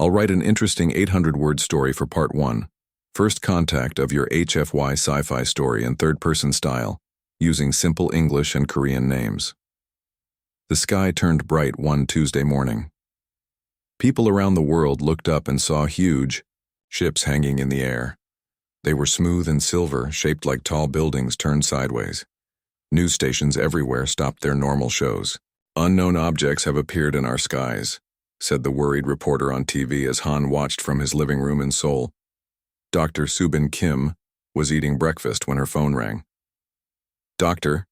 I'll write an interesting 800-word story for part 1. First contact of your HFY Sci-Fi story in third-person style, using simple English and Korean names. The sky turned bright one Tuesday morning. People around the world looked up and saw huge ships hanging in the air. They were smooth and silver, shaped like tall buildings turned sideways. News stations everywhere stopped their normal shows. "Unknown objects have appeared in our skies," said the worried reporter on TV as Han watched from his living room in Seoul. Dr. Subin Kim was eating breakfast when her phone rang. "Doctor,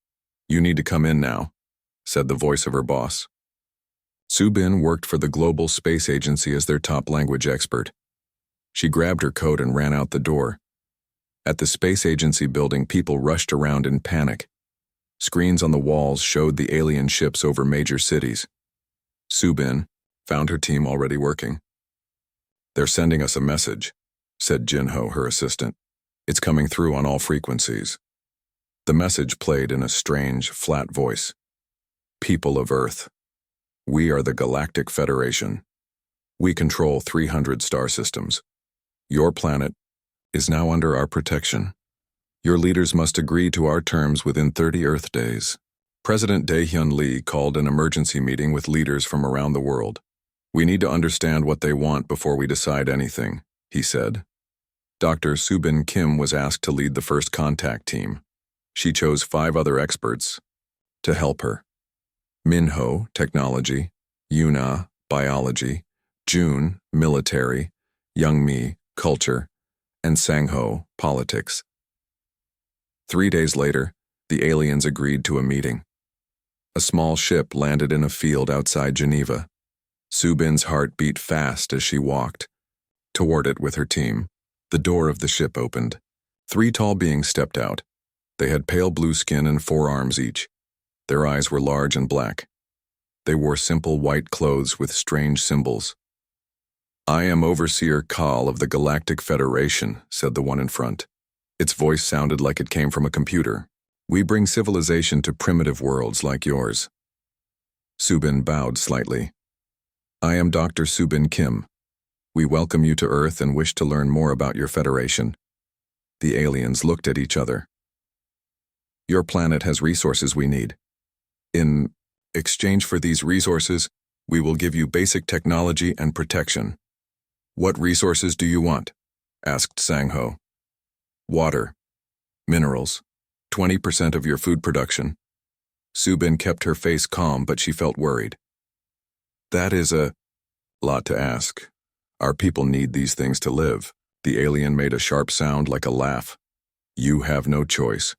you need to come in now," said the voice of her boss. Subin worked for the Global Space Agency as their top language expert. She grabbed her coat and ran out the door. At the Space Agency building, people rushed around in panic. Screens on the walls showed the alien ships over major cities. Subin found her team already working. "They're sending us a message," said Jinho, her assistant. "It's coming through on all frequencies." The message played in a strange, flat voice. "People of Earth, we are the Galactic Federation. We control 300 star systems. Your planet is now under our protection. Your leaders must agree to our terms within 30 Earth days." President Dae-hyun Lee called an emergency meeting with leaders from around the world. "We need to understand what they want before we decide anything," he said. Dr. Subin Kim was asked to lead the first contact team. She chose 5 other experts to help her. Minho, technology; Yuna, biology; June, military; Youngmi, culture; and Sangho, politics. 3 days later, the aliens agreed to a meeting. A small ship landed in a field outside Geneva. Subin's heart beat fast as she walked toward it with her team. The door of the ship opened. 3 tall beings stepped out. They had pale blue skin and 4 arms each. Their eyes were large and black. They wore simple white clothes with strange symbols. "I am Overseer Kal of the Galactic Federation," said the one in front. Its voice sounded like it came from a computer. "We bring civilization to primitive worlds like yours." Subin bowed slightly. "I am Dr. Subin Kim. We welcome you to Earth and wish to learn more about your federation." The aliens looked at each other. "Your planet has resources we need. In exchange for these resources, we will give you basic technology and protection." "What resources do you want?" asked Sangho. "Water, minerals, 20% of your food production." Subin kept her face calm, but she felt worried. "That is a lot to ask. Our people need these things to live." The alien made a sharp sound like a laugh. "You have no choice.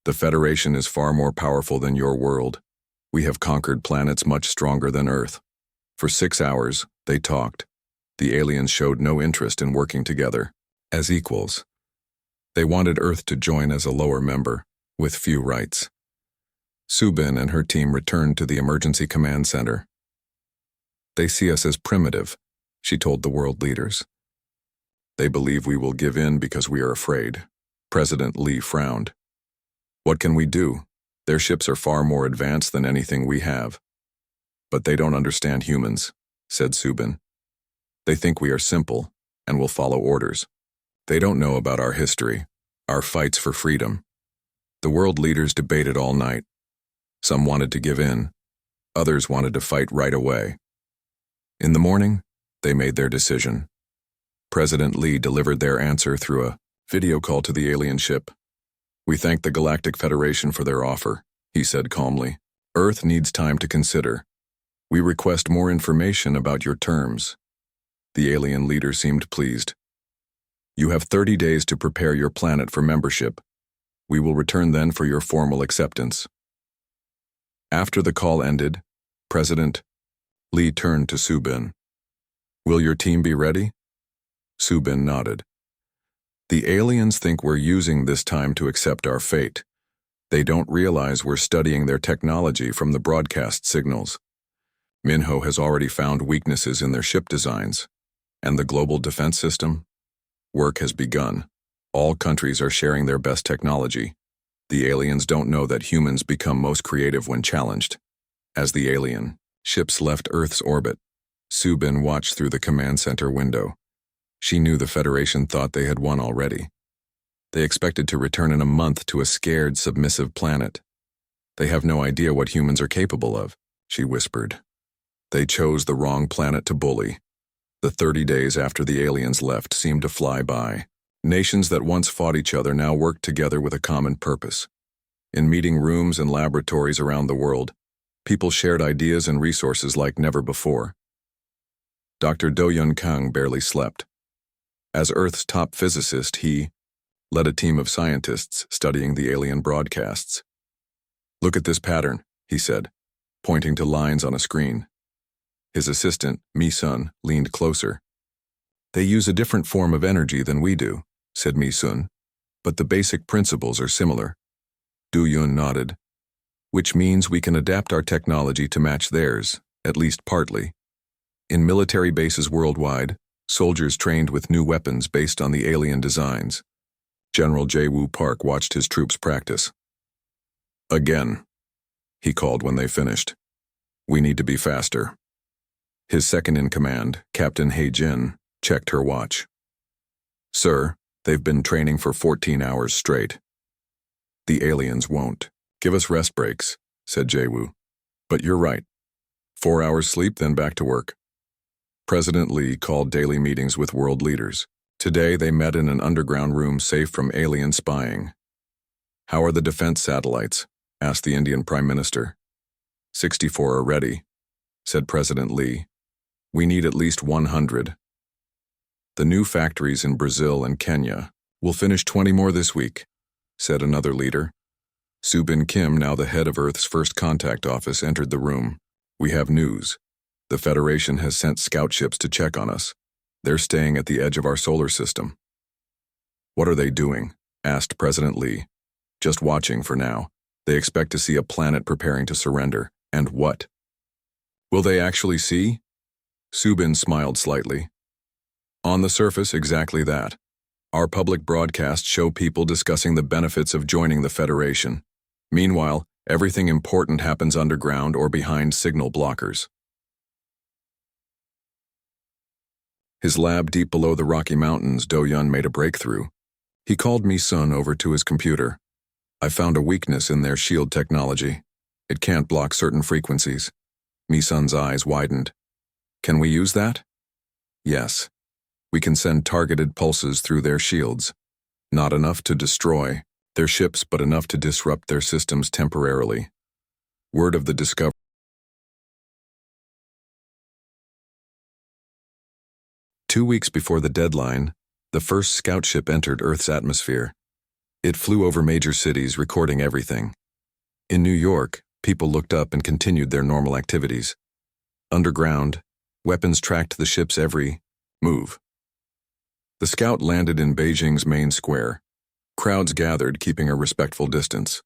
The Federation is far more powerful than your world. We have conquered planets much stronger than Earth." For 6 hours, they talked. The aliens showed no interest in working together as equals. They wanted Earth to join as a lower member, with few rights. Subin and her team returned to the emergency command center. "They see us as primitive," she told the world leaders. "They believe we will give in because we are afraid." President Lee frowned. "What can we do? Their ships are far more advanced than anything we have." "But they don't understand humans," said Subin. "They think we are simple and will follow orders. They don't know about our history, our fights for freedom." The world leaders debated all night. Some wanted to give in. Others wanted to fight right away. In the morning, they made their decision. President Lee delivered their answer through a video call to the alien ship. "We thank the Galactic Federation for their offer," he said calmly. "Earth needs time to consider. We request more information about your terms." The alien leader seemed pleased. "You have 30 days to prepare your planet for membership. We will return then for your formal acceptance." After the call ended, President Lee turned to Subin. "Will your team be ready?" Subin nodded. "The aliens think we're using this time to accept our fate. They don't realize we're studying their technology from the broadcast signals. Minho has already found weaknesses in their ship designs. And the global defense system? Work has begun. All countries are sharing their best technology. The aliens don't know that humans become most creative when challenged." As the alien ships left Earth's orbit, Subin watched through the command center window. She knew the Federation thought they had won already. They expected to return in a month to a scared, submissive planet. They have no idea what humans are capable of, she whispered. They chose the wrong planet to bully. The 30 days after the aliens left seemed to fly by. Nations that once fought each other now worked together with a common purpose. In meeting rooms and laboratories around the world, people shared ideas and resources like never before. Dr. Do-Yun Kang barely slept. As Earth's top physicist, he led a team of scientists studying the alien broadcasts. "Look at this pattern," he said, pointing to lines on a screen. His assistant, Mi-sun, leaned closer. "They use a different form of energy than we do," said Mi-sun, "but the basic principles are similar." Do-Yun nodded. "Which means we can adapt our technology to match theirs, at least partly. In military bases worldwide, soldiers trained with new weapons based on the alien designs. General Jae-woo Park watched his troops practice. "Again," he called when they finished. "We need to be faster." His second-in-command, Captain Hae-jin, checked her watch. "Sir, they've been training for 14 hours straight." "The aliens won't. Give us rest breaks," said Jae-woo. "But you're right. 4 hours sleep, then back to work." President Lee called daily meetings with world leaders. Today they met in an underground room safe from alien spying. "How are the defense satellites?" asked the Indian Prime Minister. 64 are ready," said President Lee. "We need at least 100. The new factories in Brazil and Kenya will finish 20 more this week," said another leader. Subin Kim, now the head of Earth's first contact office, entered the room. "We have news. The Federation has sent scout ships to check on us. They're staying at the edge of our solar system." "What are they doing?" asked President Lee. "Just watching for now. They expect to see a planet preparing to surrender. And what?" "Will they actually see?" Subin smiled slightly. "On the surface, exactly that. Our public broadcasts show people discussing the benefits of joining the Federation. Meanwhile, everything important happens underground or behind signal blockers." His lab deep below the Rocky Mountains, Do-Yun made a breakthrough. He called Mi-sun over to his computer. "I found a weakness in their shield technology. It can't block certain frequencies." Mi-sun's eyes widened. "Can we use that?" "Yes. We can send targeted pulses through their shields. Not enough to destroy their ships, but enough to disrupt their systems temporarily. Word of the discovery." 2 weeks before the deadline, the first scout ship entered Earth's atmosphere. It flew over major cities, recording everything. In New York, people looked up and continued their normal activities. Underground, weapons tracked the ship's every move. The scout landed in Beijing's main square. Crowds gathered, keeping a respectful distance.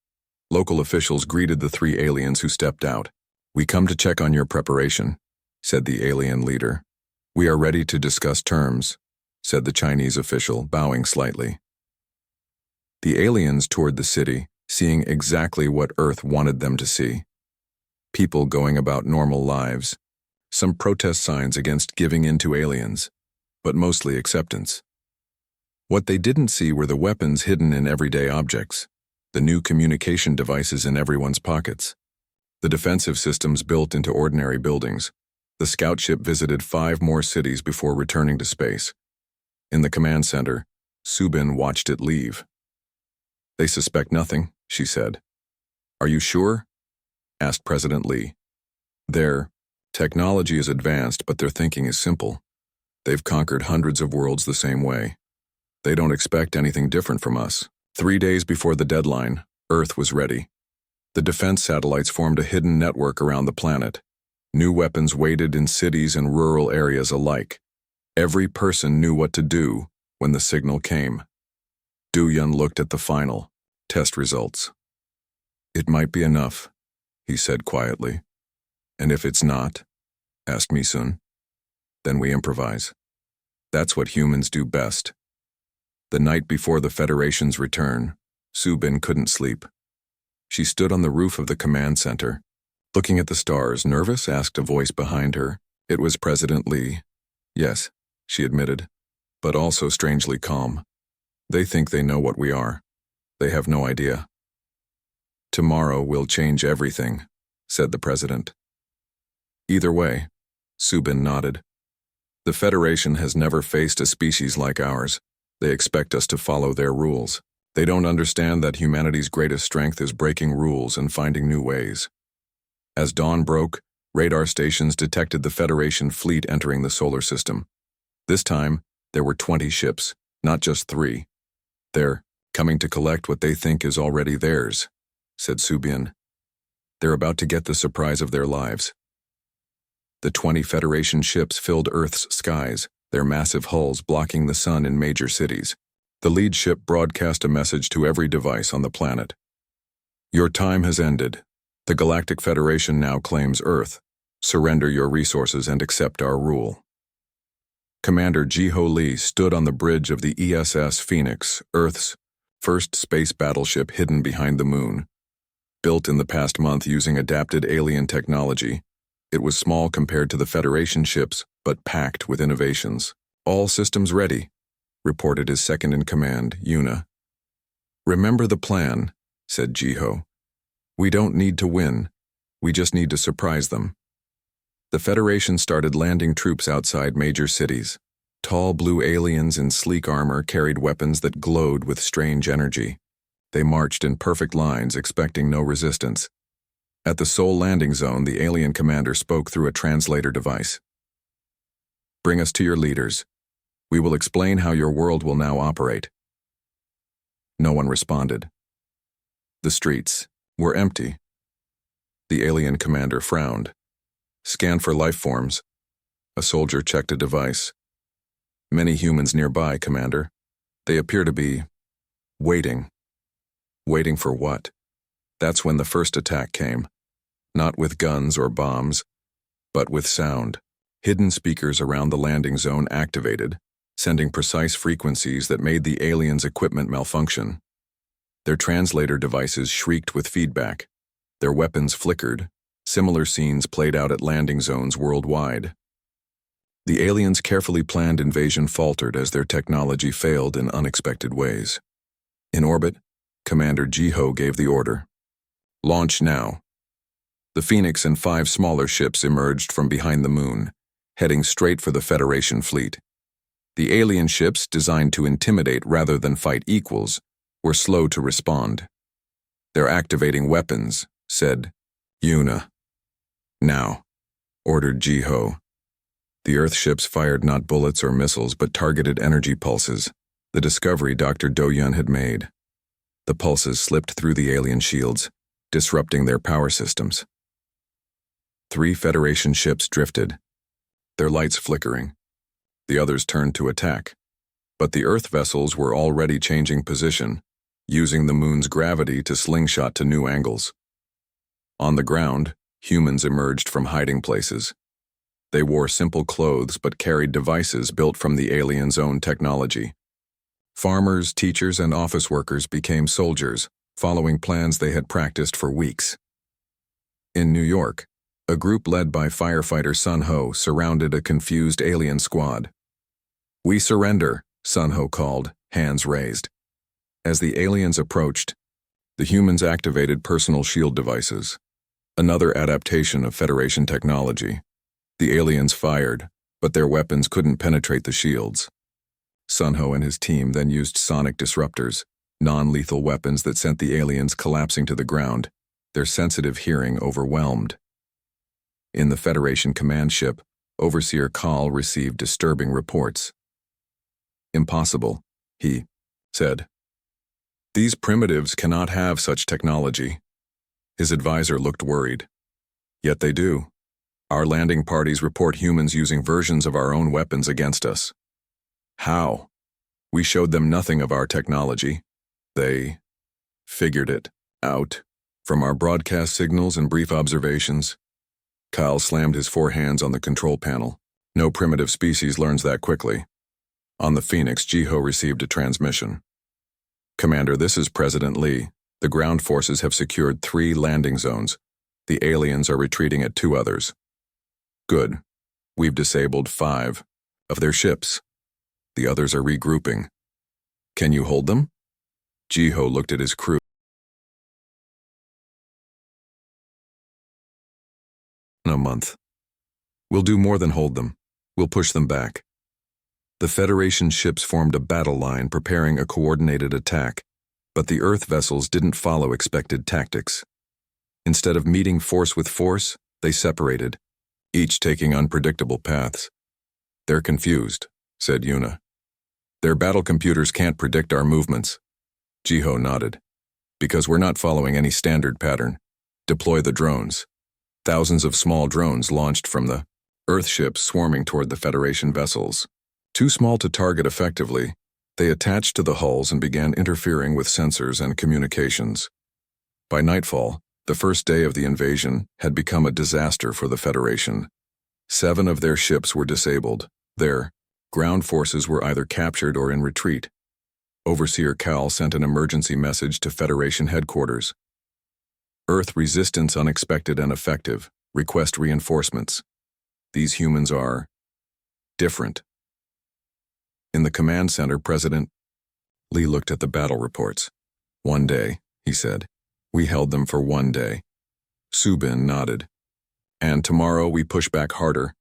Local officials greeted the 3 aliens who stepped out. "We come to check on your preparation," said the alien leader. "We are ready to discuss terms," said the Chinese official, bowing slightly. The aliens toured the city, seeing exactly what Earth wanted them to see. People going about normal lives. Some protest signs against giving in to aliens, but mostly acceptance. What they didn't see were the weapons hidden in everyday objects, the new communication devices in everyone's pockets, the defensive systems built into ordinary buildings. The scout ship visited 5 more cities before returning to space. In the command center, Subin watched it leave. "They suspect nothing," she said. "Are you sure?" asked President Lee. "Their technology is advanced, but their thinking is simple. They've conquered hundreds of worlds the same way. They don't expect anything different from us." 3 days before the deadline, Earth was ready. The defense satellites formed a hidden network around the planet. New weapons waited in cities and rural areas alike. Every person knew what to do when the signal came. Do-Yun looked at the final test results. "It might be enough," he said quietly. "And if it's not?" asked Mi-sun. "Then we improvise. That's what humans do best." The night before the Federation's return, Subin couldn't sleep. She stood on the roof of the command center. "Looking at the stars, nervous?" asked a voice behind her. It was President Lee. Yes, she admitted, but also strangely calm. They think they know what we are. They have no idea. Tomorrow will change everything, said the president. Either way, Subin nodded. The Federation has never faced a species like ours. They expect us to follow their rules. They don't understand that humanity's greatest strength is breaking rules and finding new ways. As dawn broke, radar stations detected the Federation fleet entering the solar system. This time, there were 20 ships, not just 3. They're coming to collect what they think is already theirs, said Subin. They're about to get the surprise of their lives. The 20 Federation ships filled Earth's skies, their massive hulls blocking the sun in major cities. The lead ship broadcast a message to every device on the planet. Your time has ended. The Galactic Federation now claims Earth. Surrender your resources and accept our rule. Commander Jiho Lee stood on the bridge of the ESS Phoenix, Earth's first space battleship hidden behind the moon. Built in the past month using adapted alien technology, it was small compared to the Federation ships, but packed with innovations. All systems ready, reported his second-in-command, Yuna. Remember the plan, said Jiho. We don't need to win. We just need to surprise them. The Federation started landing troops outside major cities. Tall blue aliens in sleek armor carried weapons that glowed with strange energy. They marched in perfect lines, expecting no resistance. At the Sol landing zone, the alien commander spoke through a translator device. Bring us to your leaders. We will explain how your world will now operate. No one responded. The streets were empty. The alien commander frowned. Scan for life forms. A soldier checked a device. Many humans nearby, Commander. They appear to be waiting. Waiting for what? That's when the first attack came. Not with guns or bombs, but with sound. Hidden speakers around the landing zone activated, sending precise frequencies that made the aliens' equipment malfunction. Their translator devices shrieked with feedback. Their weapons flickered. Similar scenes played out at landing zones worldwide. The aliens' carefully planned invasion faltered as their technology failed in unexpected ways. In orbit, Commander Jiho gave the order. Launch now. The Phoenix and 5 smaller ships emerged from behind the moon, heading straight for the Federation fleet. The alien ships, designed to intimidate rather than fight equals, were slow to respond. They're activating weapons, said Yuna. Now, ordered Jiho. The Earth ships fired not bullets or missiles but targeted energy pulses, the discovery Dr. Do-Yun had made. The pulses slipped through the alien shields, disrupting their power systems. 3 Federation ships drifted, their lights flickering. The others turned to attack, but the Earth vessels were already changing position, using the moon's gravity to slingshot to new angles. On the ground, humans emerged from hiding places. They wore simple clothes but carried devices built from the aliens' own technology. Farmers, teachers, and office workers became soldiers, following plans they had practiced for weeks. In New York, a group led by firefighter Sun Ho surrounded a confused alien squad. We surrender, Sun Ho called, hands raised. As the aliens approached, the humans activated personal shield devices, another adaptation of Federation technology. The aliens fired, but their weapons couldn't penetrate the shields. Sun Ho and his team then used sonic disruptors, non-lethal weapons that sent the aliens collapsing to the ground, their sensitive hearing overwhelmed. In the Federation command ship, Overseer Kahl received disturbing reports. Impossible, he said. These primitives cannot have such technology. His advisor looked worried. Yet they do. Our landing parties report humans using versions of our own weapons against us. How? We showed them nothing of our technology. They figured it out from our broadcast signals and brief observations. Kyle slammed his 4 hands on the control panel. No primitive species learns that quickly. On the Phoenix, Jiho received a transmission. Commander, this is President Lee. The ground forces have secured 3 landing zones. The aliens are retreating at 2 others. Good. We've disabled 5 of their ships. The others are regrouping. Can you hold them? Jiho looked at his crew. In a month. We'll do more than hold them. We'll push them back. The Federation ships formed a battle line preparing a coordinated attack, but the Earth vessels didn't follow expected tactics. Instead of meeting force with force, they separated, each taking unpredictable paths. They're confused, said Yuna. Their battle computers can't predict our movements. Jiho nodded. Because we're not following any standard pattern. Deploy the drones. Thousands of small drones launched from the Earth ships swarming toward the Federation vessels. Too small to target effectively, they attached to the hulls and began interfering with sensors and communications. By nightfall, the first day of the invasion had become a disaster for the Federation. 7 of their ships were disabled. Their ground forces were either captured or in retreat. Overseer Cal sent an emergency message to Federation headquarters. Earth resistance unexpected and effective. Request reinforcements. These humans are different. In the command center, President Lee looked at the battle reports. 1 day, he said. We held them for 1 day. Subin nodded. And tomorrow we push back harder.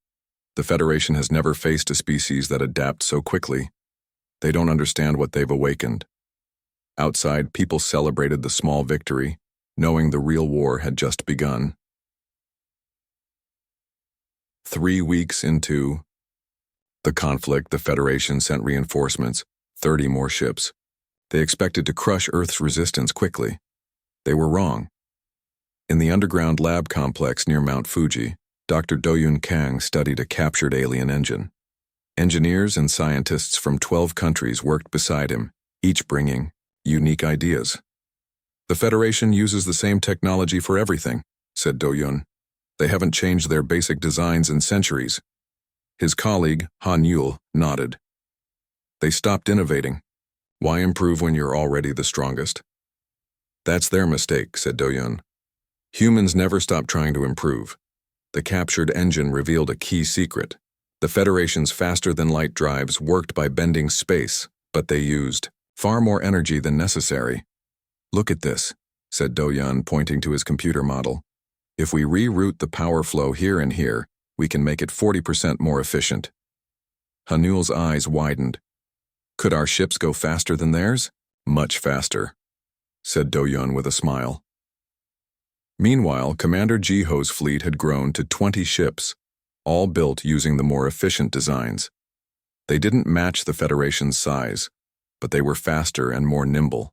The Federation has never faced a species that adapts so quickly. They don't understand what they've awakened. Outside, people celebrated the small victory, knowing the real war had just begun. 3 weeks into the conflict, the Federation sent reinforcements, 30 more ships. They expected to crush Earth's resistance quickly. They were wrong. In the underground lab complex near Mount Fuji, Dr. Doyun Kang studied a captured alien engine. Engineers and scientists from 12 countries worked beside him, each bringing unique ideas. The Federation uses the same technology for everything, said Doyun. They haven't changed their basic designs in centuries. His colleague, Han Yul, nodded. They stopped innovating. Why improve when you're already the strongest? That's their mistake, said Doyun. Humans never stop trying to improve. The captured engine revealed a key secret. The Federation's faster-than-light drives worked by bending space, but they used far more energy than necessary. Look at this, said Doyun, pointing to his computer model. If we reroute the power flow here and here, we can make it 40% more efficient. Hanul's eyes widened. Could our ships go faster than theirs? Much faster, said Doyun with a smile. Meanwhile, Commander Jiho's fleet had grown to 20 ships, all built using the more efficient designs. They didn't match the Federation's size, but they were faster and more nimble.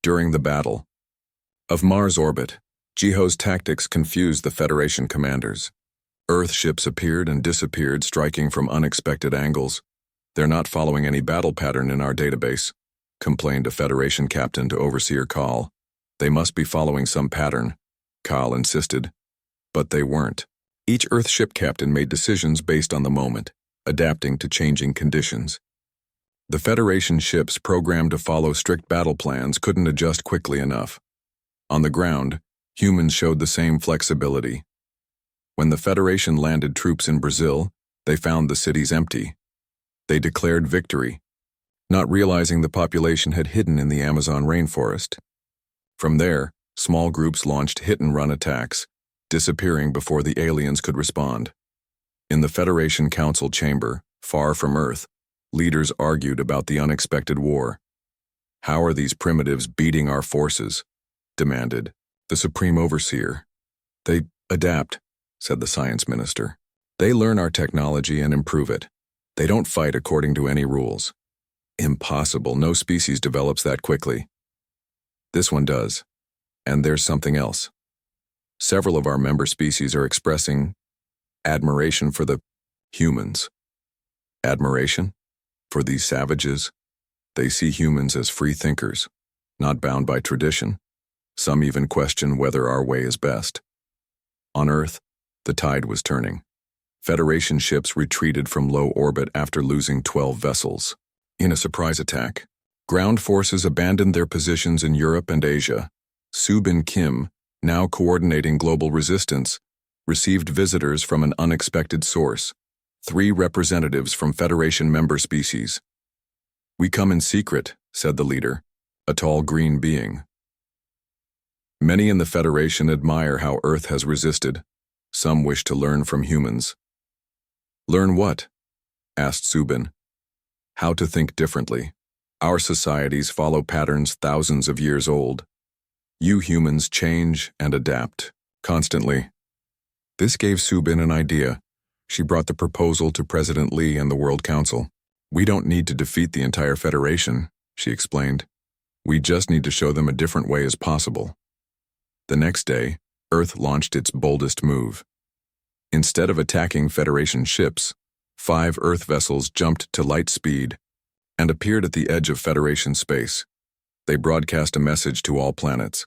During the battle of Mars orbit, Jiho's tactics confused the Federation commanders. Earth ships appeared and disappeared, striking from unexpected angles. They're not following any battle pattern in our database, complained a Federation captain to Overseer Kal. They must be following some pattern, Kal insisted. But they weren't. Each Earth ship captain made decisions based on the moment, adapting to changing conditions. The Federation ships programmed to follow strict battle plans couldn't adjust quickly enough. On the ground, humans showed the same flexibility. When the Federation landed troops in Brazil, they found the cities empty. They declared victory, not realizing the population had hidden in the Amazon rainforest. From there, small groups launched hit-and-run attacks, disappearing before the aliens could respond. In the Federation Council chamber, far from Earth, leaders argued about the unexpected war. How are these primitives beating our forces? Demanded the Supreme Overseer. They adapt, said the Science Minister. They learn our technology and improve it. They don't fight according to any rules. Impossible, no species develops that quickly. This one does. And there's something else. Several of our member species are expressing admiration for the humans. Admiration? For these savages? They see humans as free thinkers, not bound by tradition. Some even question whether our way is best. On Earth, the tide was turning. Federation ships retreated from low orbit after losing 12 vessels. In a surprise attack, ground forces abandoned their positions in Europe and Asia. Subin Kim, now coordinating global resistance, received visitors from an unexpected source, 3 representatives from Federation member species. "We come in secret," said the leader, a tall green being. Many in the Federation admire how Earth has resisted. Some wish to learn from humans. "Learn what?" asked Subin. "How to think differently. Our societies follow patterns thousands of years old. You humans change and adapt constantly." This gave Subin an idea. She brought the proposal to President Lee and the World Council. "We don't need to defeat the entire Federation," she explained. "We just need to show them a different way is possible." The next day, Earth launched its boldest move. Instead of attacking Federation ships, 5 Earth vessels jumped to light speed and appeared at the edge of Federation space. They broadcast a message to all planets.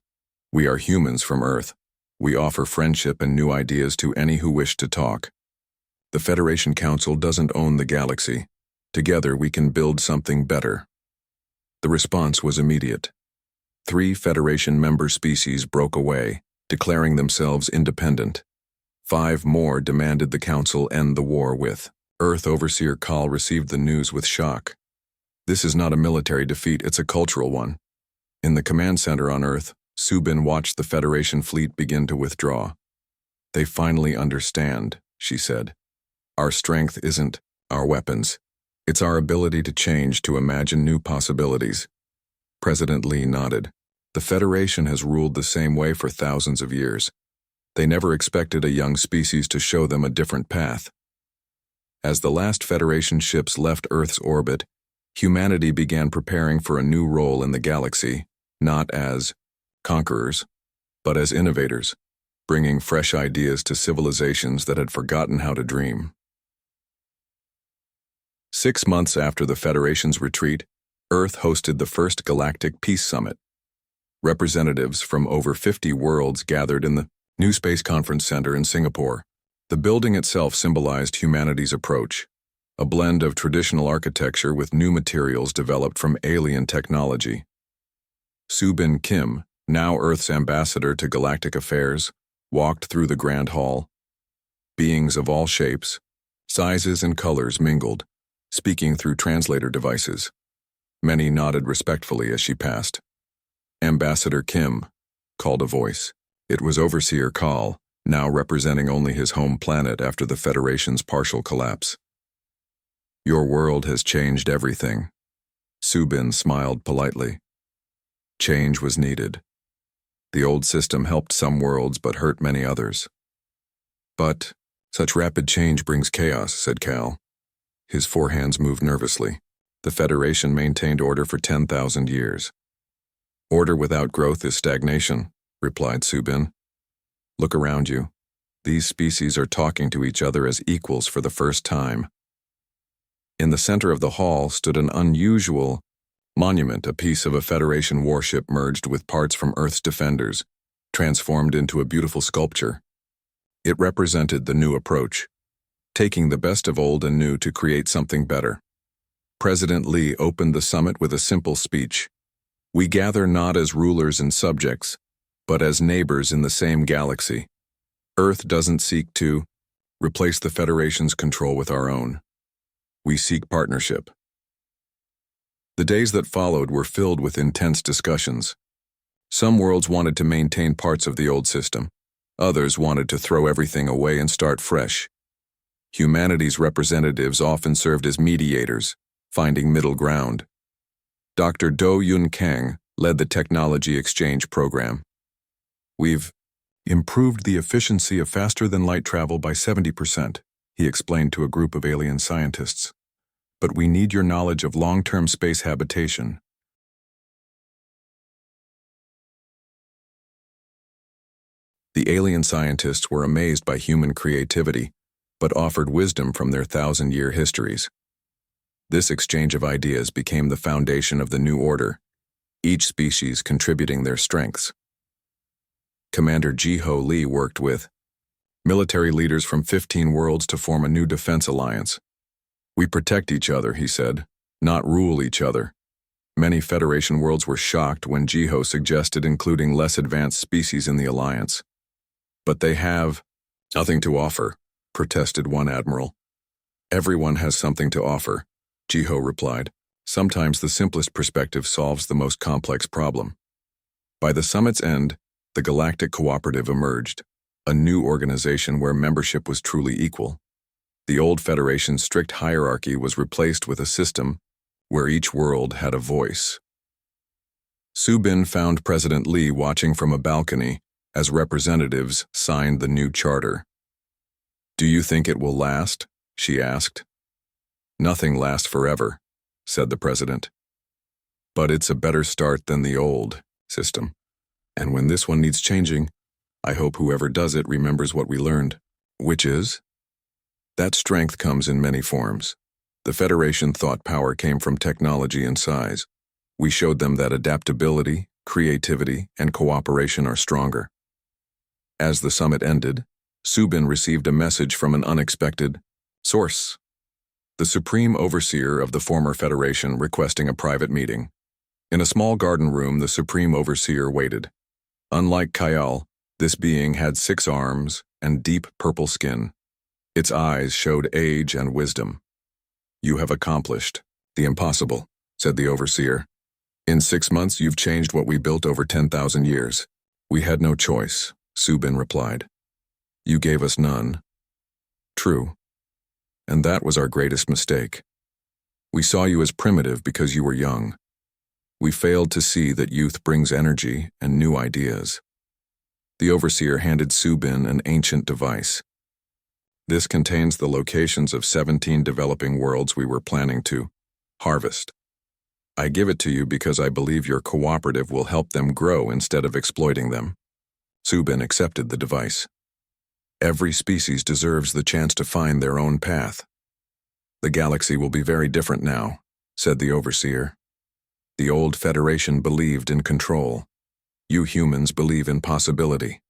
"We are humans from Earth. We offer friendship and new ideas to any who wish to talk. The Federation Council doesn't own the galaxy. Together we can build something better." The response was immediate. 3 Federation member species broke away, declaring themselves independent. 5 more demanded the Council end the war with. Earth Overseer Kal received the news with shock. "This is not a military defeat, it's a cultural one." In the command center on Earth, Subin watched the Federation fleet begin to withdraw. "They finally understand," she said. "Our strength isn't our weapons. It's our ability to change, to imagine new possibilities." President Lee nodded. "The Federation has ruled the same way for thousands of years. They never expected a young species to show them a different path." As the last Federation ships left Earth's orbit, humanity began preparing for a new role in the galaxy, not as conquerors, but as innovators, bringing fresh ideas to civilizations that had forgotten how to dream. 6 months after the Federation's retreat, Earth hosted the first Galactic Peace Summit. Representatives from over 50 worlds gathered in the New Space Conference Center in Singapore. The building itself symbolized humanity's approach, a blend of traditional architecture with new materials developed from alien technology. Subin Kim, now Earth's ambassador to galactic affairs, walked through the Grand Hall. Beings of all shapes, sizes, and colors mingled, speaking through translator devices. Many nodded respectfully as she passed. "Ambassador Kim," called a voice. It was Overseer Kal, now representing only his home planet after the Federation's partial collapse. "Your world has changed everything." Subin smiled politely. Change was needed. The old system helped some worlds but hurt many others. "But such rapid change brings chaos," said Kal. His 4 hands moved nervously. "The Federation maintained order for 10,000 years. Order without growth is stagnation," replied Subin. "Look around you. These species are talking to each other as equals for the first time." In the center of the hall stood an unusual monument, a piece of a Federation warship merged with parts from Earth's defenders, transformed into a beautiful sculpture. It represented the new approach, taking the best of old and new to create something better. President Lee opened the summit with a simple speech. "We gather not as rulers and subjects, but as neighbors in the same galaxy. Earth doesn't seek to replace the Federation's control with our own. We seek partnership." The days that followed were filled with intense discussions. Some worlds wanted to maintain parts of the old system. Others wanted to throw everything away and start fresh. Humanity's representatives often served as mediators, finding middle ground. Dr. Do Yun Kang led the technology exchange program. "We've improved the efficiency of faster-than-light travel by 70%, he explained to a group of alien scientists. "But we need your knowledge of long-term space habitation." The alien scientists were amazed by human creativity, but offered wisdom from their 1,000-year histories. This exchange of ideas became the foundation of the new order, each species contributing their strengths. Commander Ji-Ho Lee worked with military leaders from 15 worlds to form a new defense alliance. "We protect each other," he said, "not rule each other." Many Federation worlds were shocked when Ji-Ho suggested including less advanced species in the alliance. "But they have," Nothing to offer, protested one admiral. Everyone has something to offer, Jiho replied. Sometimes the simplest perspective solves the most complex problem. By the summit's end, the Galactic Cooperative emerged, a new organization where membership was truly equal. The old Federation's strict hierarchy was replaced with a system where each world had a voice. Subin found President Lee watching from a balcony as representatives signed the new charter. "Do you think it will last?" she asked. "Nothing lasts forever," said the president. "But it's a better start than the old system. And when this one needs changing, I hope whoever does it remembers what we learned." "Which is?" "That strength comes in many forms. The Federation thought power came from technology and size. We showed them that adaptability, creativity, and cooperation are stronger." As the summit ended, Subin received a message from an unexpected source. The Supreme Overseer of the former Federation requesting a private meeting. In a small garden room, the Supreme Overseer waited. Unlike Kayal, this being had 6 arms and deep purple skin. Its eyes showed age and wisdom. "You have accomplished the impossible," said the Overseer. "In 6 months you've changed what we built over 10,000 years. We had no choice," Subin replied. "You gave us none." "True. And that was our greatest mistake. We saw you as primitive because you were young. We failed to see that youth brings energy and new ideas." The Overseer handed Subin an ancient device. "This contains the locations of 17 developing worlds we were planning to harvest. I give it to you because I believe your cooperative will help them grow instead of exploiting them." Subin accepted the device. "Every species deserves the chance to find their own path." "The galaxy will be very different now," said the Overseer. "The old Federation believed in control. You humans believe in possibility."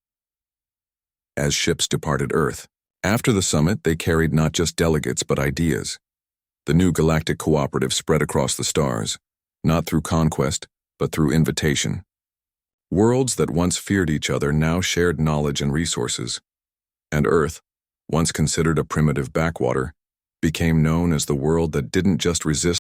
As ships departed Earth, after the summit, they carried not just delegates but ideas. The new Galactic Cooperative spread across the stars, not through conquest, but through invitation. Worlds that once feared each other now shared knowledge and resources. And Earth, once considered a primitive backwater, became known as the world that didn't just resist